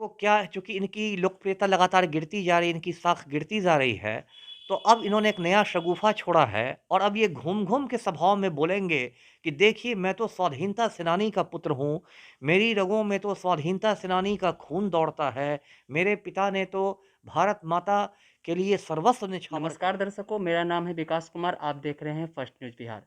को क्या है, चूँकि इनकी लोकप्रियता लगातार गिरती जा रही है, इनकी साख गिरती जा रही है, तो अब इन्होंने एक नया शगुफ़ा छोड़ा है और अब ये घूम-घूम के सभाओं में बोलेंगे कि देखिए मैं तो स्वाधीनता सेनानी का पुत्र हूँ, मेरी रगों में तो स्वाधीनता सेनानी का खून दौड़ता है, मेरे पिता ने तो भारत माता के लिए सर्वस्व न्यौछावर कर नमस्कार दर्शकों, मेरा नाम है विकास कुमार। आप देख रहे हैं फर्स्ट न्यूज़ बिहार।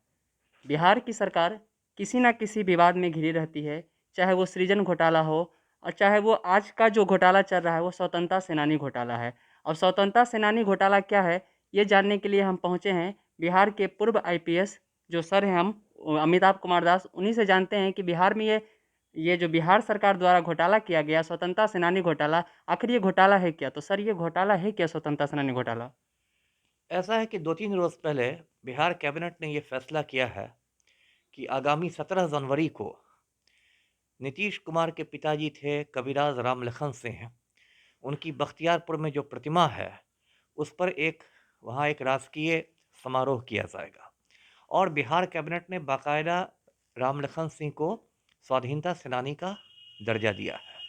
बिहार की सरकार किसी न किसी विवाद में घिरी रहती है, चाहे वो सृजन घोटाला हो और चाहे वो आज का जो घोटाला चल रहा है वो स्वतंत्रता सेनानी घोटाला है। और स्वतंत्रता सेनानी घोटाला क्या है, ये जानने के लिए हम पहुँचे हैं बिहार के पूर्व आईपीएस जो सर हैं हम अमिताभ कुमार दास, उन्हीं से जानते हैं कि बिहार में ये जो बिहार सरकार द्वारा घोटाला किया गया स्वतंत्रता सेनानी घोटाला, आखिर ये घोटाला है क्या? तो सर ये घोटाला है क्या स्वतंत्रता सेनानी घोटाला? ऐसा है कि 2-3 रोज़ पहले बिहार कैबिनेट ने ये फैसला किया है कि आगामी 17 जनवरी को नीतीश कुमार के पिताजी थे कविराज रामलखन सिंह, उनकी बख्तियारपुर में जो प्रतिमा है, उस पर वहाँ एक राजकीय समारोह किया जाएगा और बिहार कैबिनेट ने बाकायदा रामलखन सिंह को स्वाधीनता सेनानी का दर्जा दिया है।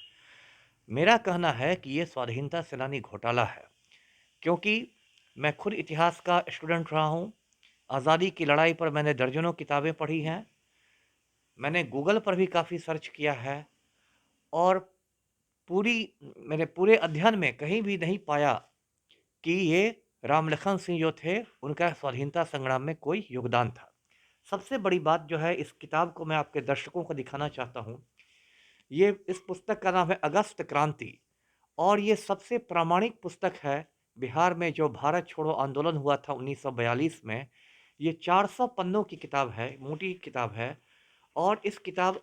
मेरा कहना है कि ये स्वाधीनता सेनानी घोटाला है, क्योंकि मैं खुद इतिहास का स्टूडेंट रहा हूँ। आज़ादी की लड़ाई पर मैंने दर्जनों किताबें पढ़ी हैं, मैंने गूगल पर भी काफ़ी सर्च किया है और पूरी मैंने पूरे अध्ययन में कहीं भी नहीं पाया कि ये रामलखन सिंह जो थे, उनका स्वाधीनता संग्राम में कोई योगदान था। सबसे बड़ी बात जो है, इस किताब को मैं आपके दर्शकों को दिखाना चाहता हूँ। इस पुस्तक का नाम है अगस्त क्रांति और ये सबसे प्रामाणिक पुस्तक है। बिहार में जो भारत छोड़ो आंदोलन हुआ था 1942 में, ये 400 पन्नों की किताब है, मोटी किताब है और इस किताब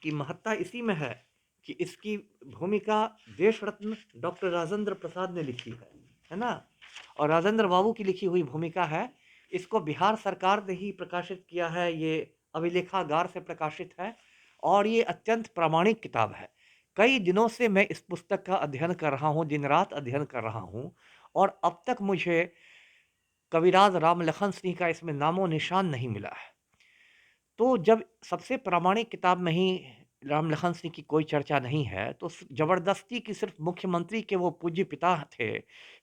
की महत्ता इसी में कि इसकी भूमिका देश रत्न डॉक्टर राजेंद्र प्रसाद ने लिखी है ना? और राजेंद्र बाबू की लिखी हुई भूमिका है। इसको बिहार सरकार ने ही प्रकाशित किया है, ये अभिलेखागार से प्रकाशित है और ये अत्यंत प्रामाणिक किताब है। कई दिनों से मैं इस पुस्तक का अध्ययन कर रहा हूँ, दिन-रात अध्ययन कर रहा हूँ और अब तक मुझे कविराज रामलखन सिंह का इसमें नामो-निशान नहीं मिला है। तो जब सबसे प्रामाणिक किताब में ही रामलखन सिंह की कोई चर्चा नहीं है, तो ज़बरदस्ती कि सिर्फ़ मुख्यमंत्री के वो पूज्य पिता थे,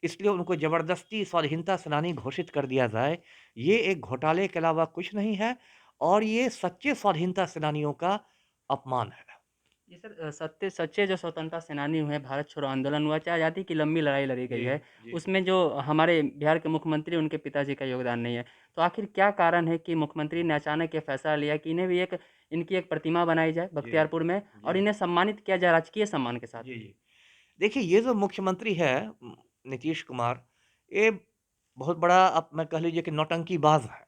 इसलिए उनको ज़बरदस्ती स्वाधीनता सेनानी घोषित कर दिया जाए, ये एक घोटाले के अलावा कुछ नहीं है और ये सच्चे स्वाधीनता सेनानियों का अपमान है। जी सर, सत्य सच्चे जो स्वतंत्रता सेनानी हुए हैं, भारत छोड़ो आंदोलन हुआ, चाहे आज़ादी की लंबी लड़ाई लड़ी गई जी, है, जी। उसमें जो हमारे बिहार के मुख्यमंत्री उनके पिताजी का योगदान नहीं है। तो आखिर क्या कारण है कि मुख्यमंत्री ने अचानक ये फैसला लिया कि इन्हें भी इनकी एक प्रतिमा बनाई जाए जी, बख्तियारपुर में और जी। इन्हें सम्मानित किया जाए राजकीय सम्मान के साथ? जी, जी। देखिए, ये जो मुख्यमंत्री है नीतीश कुमार, ये बहुत बड़ा, अब मैं कह लीजिए कि नौटंकीबाज़ है।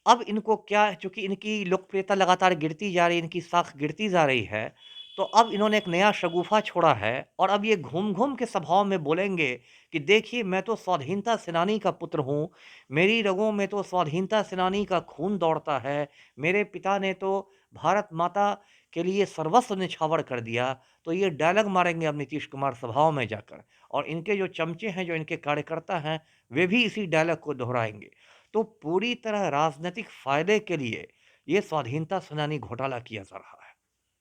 अब इनको क्या है, चूँकि इनकी लोकप्रियता लगातार गिरती जा रही है, इनकी साख गिरती जा रही है, तो अब इन्होंने एक नया शगुफ़ा छोड़ा है और अब ये घूम-घूम के सभाओं में बोलेंगे कि देखिए मैं तो स्वाधीनता सेनानी का पुत्र हूँ, मेरी रगों में तो स्वाधीनता सेनानी का खून दौड़ता है, मेरे पिता ने तो भारत माता के लिए सर्वस्व न्यौछावर कर दिया। तो ये डायलॉग मारेंगे अब नीतीश कुमार सभाओं में जाकर और इनके जो चमचे हैं, जो इनके कार्यकर्ता हैं, वे भी इसी डायलॉग को दोहराएँगे। तो पूरी तरह राजनीतिक फ़ायदे के लिए ये स्वाधीनता सेनानी घोटाला किया जा रहा है।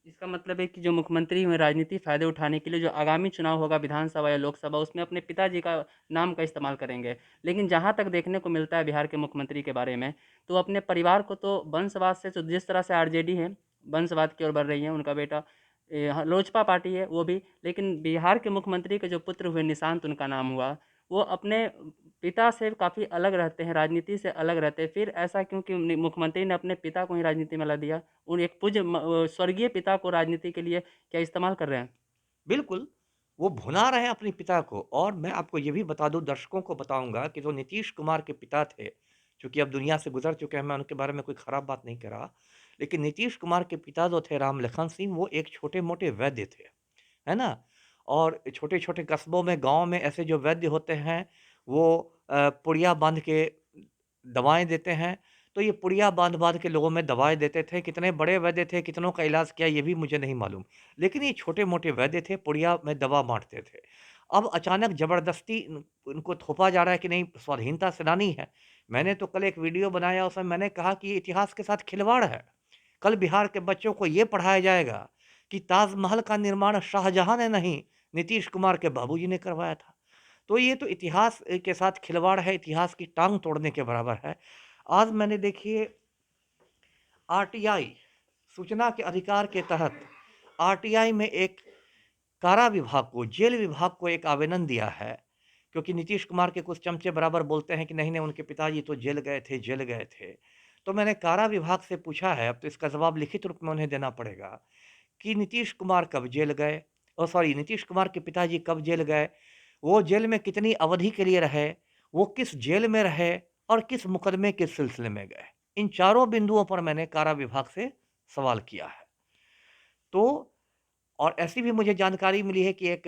इसका मतलब है कि जो मुख्यमंत्री हुए राजनीतिक फ़ायदे उठाने के लिए जो आगामी चुनाव होगा विधानसभा या लोकसभा उसमें अपने पिताजी का नाम का इस्तेमाल करेंगे। लेकिन जहाँ तक देखने को मिलता है बिहार के मुख्यमंत्री के बारे में, तो अपने परिवार को तो वंशवाद से, तो जिस तरह से आरजेडी है, वंशवाद की ओर बढ़ रही है, उनका बेटा लोजपा पार्टी है वो भी, लेकिन बिहार के मुख्यमंत्री के जो पुत्र हुए निशांत उनका नाम हुआ, वो अपने पिता से काफ़ी अलग रहते हैं, राजनीति से अलग रहते हैं। फिर ऐसा क्यों कि मुख्यमंत्री ने अपने पिता को ही राजनीति में ला दिया? उन एक स्वर्गीय पिता को राजनीति के लिए क्या इस्तेमाल कर रहे हैं? बिल्कुल, वो भुला रहे हैं अपने पिता को और मैं आपको ये भी बता दूँ, दर्शकों को बताऊँगा कि जो नीतीश कुमार के पिता थे, चूँकि अब दुनिया से गुज़र चुके हैं, मैं उनके बारे में कोई ख़राब बात नहीं कह रहा। लेकिन नीतीश कुमार के पिता जो थे रामलखन सिंह, वो एक छोटे-मोटे वैद्य थे, है ना? और छोटे-छोटे कस्बों में, गाँव में ऐसे जो वैद्य होते हैं, वो पुड़िया बाँध के दवाएँ देते हैं। तो ये पुड़िया बाँध-बाँध के लोगों में दवाएँ देते थे। कितने बड़े वैद्य थे, कितनों का इलाज किया, ये भी मुझे नहीं मालूम। लेकिन ये छोटे-मोटे वैद्य थे, पुड़िया में दवा बाँटते थे। अब अचानक ज़बरदस्ती उनको थोपा जा रहा है कि नहीं, स्वाधीनता सेनानी है। मैंने तो कल एक वीडियो बनाया, उसमें मैंने कहा कि ये इतिहास के साथ खिलवाड़ है। कल बिहार के बच्चों को ये पढ़ाया जाएगा कि ताजमहल का निर्माण शाहजहां ने नहीं, नीतीश कुमार के बाबूजी ने करवाया था। तो ये तो इतिहास के साथ खिलवाड़ है, इतिहास की टांग तोड़ने के बराबर है। आज मैंने देखिए आरटीआई, सूचना के अधिकार के तहत आरटीआई में एक कारा विभाग को, जेल विभाग को एक आवेदन दिया है, क्योंकि नीतीश कुमार के कुछ चमचे बराबर बोलते हैं कि नहीं नहीं उनके पिताजी तो जेल गए थे, जेल गए थे। तो मैंने कारा विभाग से पूछा है, अब तो इसका जवाब लिखित रूप में उन्हें देना पड़ेगा कि नीतीश कुमार कब जेल गए, और सॉरी नीतीश कुमार के पिताजी कब जेल गए, वो जेल में कितनी अवधि के लिए रहे, वो किस जेल में रहे और किस मुकदमे के सिलसिले में गए। इन चारों बिंदुओं पर मैंने कारा विभाग से सवाल किया है। तो और ऐसी भी मुझे जानकारी मिली है कि एक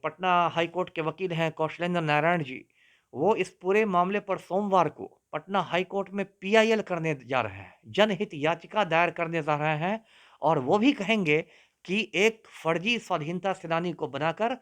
पटना हाई कोर्ट के वकील हैं कौशलेंद्र नारायण जी, वो इस पूरे मामले पर सोमवार को पटना हाई कोर्ट में पीआईएल करने जा रहे हैं, जनहित याचिका दायर करने जा रहे हैं, और वो भी कहेंगे कि एक फर्जी स्वाधीनता सेनानी को बनाकर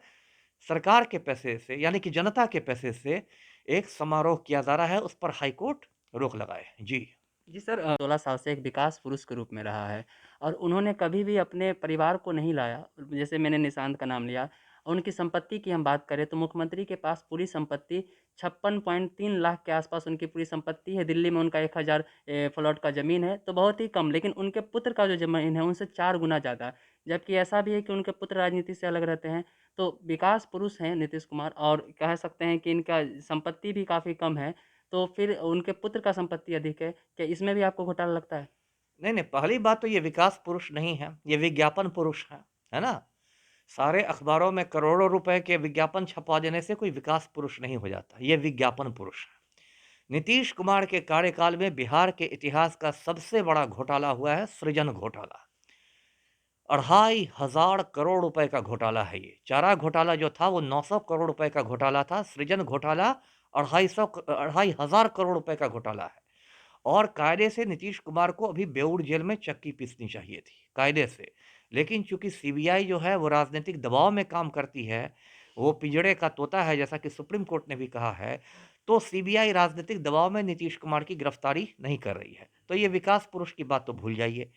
सरकार के पैसे से, यानी कि जनता के पैसे से एक समारोह किया जा रहा है, उस पर हाई कोर्ट रोक लगाए। जी। जी सर, 16 साल से एक विकास पुरुष के रूप में रहा है और उन्होंने कभी भी अपने परिवार को नहीं लाया। जैसे मैंने निशांत का नाम लिया और उनकी संपत्ति की हम बात करें तो मुख्यमंत्री के पास पूरी संपत्ति 56.3 लाख के आसपास उनकी पूरी संपत्ति है। दिल्ली में उनका 1000 प्लॉट का ज़मीन है, तो बहुत ही कम। लेकिन उनके पुत्र का जो ज़मीन है उनसे 4 गुना ज़्यादा है। जबकि ऐसा भी है कि उनके पुत्र राजनीति से अलग रहते हैं। तो विकास पुरुष हैं नीतीश कुमार और कह सकते हैं कि इनका संपत्ति भी काफ़ी कम है। तो फिर उनके पुत्र का संपत्ति अधिक है। क्या इसमें भी आपको घोटाला लगता है? नहीं नहीं, पहली बात तो ये विकास पुरुष नहीं है, ये विज्ञापन पुरुष है ना? सारे अखबारों में करोड़ों रुपए के विज्ञापन छपवा देने से कोई विकास पुरुष नहीं हो जाता, ये विज्ञापन पुरुष है। नीतीश कुमार के कार्यकाल में बिहार के इतिहास का सबसे बड़ा घोटाला हुआ है, सृजन घोटाला। 2,500 करोड़ रुपए का घोटाला है ये। चारा घोटाला जो था वो 900 करोड़ रुपए का घोटाला था, सृजन घोटाला 2,500 करोड़ रुपए का घोटाला है। और कायदे से नीतीश कुमार को अभी बेऊर जेल में चक्की पीसनी चाहिए थी, कायदे से। लेकिन चूंकि सीबीआई जो है वो राजनीतिक दबाव में काम करती है, वो पिंजड़े का तोता है जैसा कि सुप्रीम कोर्ट ने भी कहा है, तो सीबीआई राजनीतिक दबाव में नीतीश कुमार की गिरफ्तारी नहीं कर रही है। तो ये विकास पुरुष की बात तो भूल जाइए।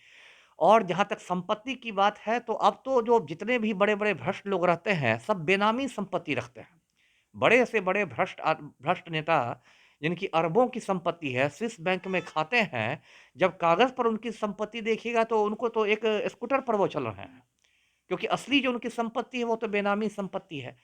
और जहाँ तक संपत्ति की बात है, तो अब तो जो जितने भी बड़े-बड़े भ्रष्ट लोग रहते हैं, सब बेनामी संपत्ति रखते हैं। बड़े से बड़े भ्रष्ट नेता जिनकी अरबों की संपत्ति है, स्विस बैंक में खाते हैं, जब कागज़ पर उनकी संपत्ति देखिएगा तो उनको तो एक स्कूटर पर वो चल रहे हैं। क्योंकि असली जो उनकी संपत्ति है वो तो बेनामी संपत्ति है।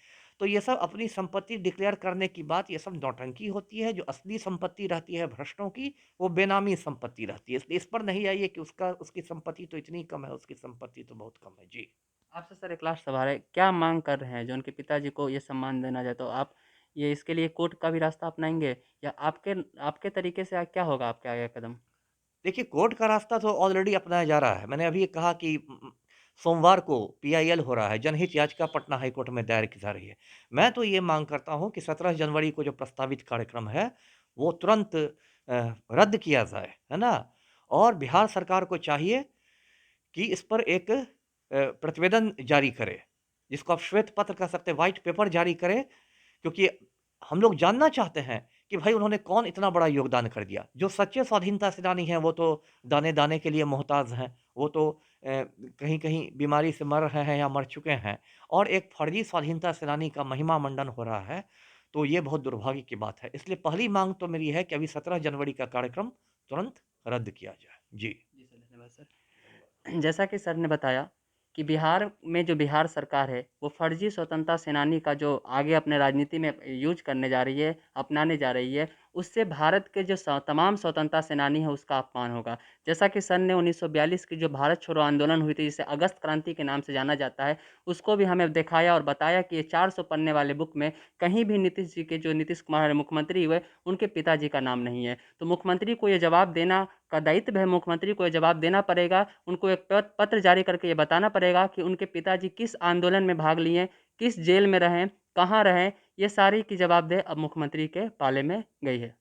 तो ये सब अपनी संपत्ति डिक्लेयर करने की बात, ये सब नौटंकी होती है। जो असली संपत्ति रहती है भ्रष्टों की, वो बेनामी संपत्ति रहती है। इसलिए इस पर नहीं आइए कि उसकी संपत्ति तो इतनी कम है, उसकी संपत्ति तो बहुत कम है। जी। आपसे सर एक लास्ट सवाल है, क्या माँग कर रहे हैं जो उनके पिताजी को ये सम्मान देना चाहे तो आप ये इसके लिए कोर्ट का भी रास्ता अपनाएँगे या आपके आपके तरीके से क्या होगा आपके आगे का कदम? देखिए, कोर्ट का रास्ता तो ऑलरेडी अपनाया जा रहा है। मैंने अभी कहा कि सोमवार को पीआईएल हो रहा है, जनहित याचिका पटना हाई कोर्ट में दायर की जा रही है। मैं तो ये माँग करता हूँ कि 17 जनवरी को जो प्रस्तावित कार्यक्रम है, वो तुरंत रद्द किया जाए, है ना? और बिहार सरकार को चाहिए कि इस पर एक प्रतिवेदन जारी करे, जिसको आप श्वेत पत्र कह सकते हैं, व्हाइट पेपर जारी करे, क्योंकि हम लोग जानना चाहते हैं कि भाई उन्होंने कौन इतना बड़ा योगदान कर दिया। जो सच्चे स्वाधीनता सेनानी हैं वो तो दाने-दाने के लिए मोहताज हैं, वो तो कहीं-कहीं बीमारी से मर रहे हैं या मर चुके हैं, और एक फर्जी स्वाधीनता सेनानी का महिमा मंडन हो रहा है, तो ये बहुत दुर्भाग्य की बात है। इसलिए पहली माँग तो मेरी है कि अभी 17 जनवरी का कार्यक्रम तुरंत रद्द किया जाए। जी। जी सर, धन्यवाद सर। जैसा कि सर ने बताया कि बिहार में जो बिहार सरकार है, वो फर्जी स्वतंत्रता सेनानी का जो आगे अपने राजनीति में यूज़ करने जा रही है, अपनाने जा रही है, उससे भारत के जो तमाम स्वतंत्रता सेनानी हैं, उसका अपमान होगा। जैसा कि सन ने 1942 की जो भारत छोड़ो आंदोलन हुई थी, जिसे अगस्त क्रांति के नाम से जाना जाता है, उसको भी हमें दिखाया और बताया कि ये 400 पन्ने वाले बुक में कहीं भी नीतीश जी के जो नीतीश कुमार मुख्यमंत्री हुए, उनके पिताजी का नाम नहीं है। तो मुख्यमंत्री को ये जवाब देना का दायित्व है, मुख्यमंत्री को ये जवाब देना पड़ेगा। उनको एक पत्र जारी करके ये बताना पड़ेगा कि उनके पिताजी किस आंदोलन में भाग लिए, किस जेल में रहे, कहाँ रहे, ये सारी की जवाबदेह अब मुख्यमंत्री के पाले में गई है।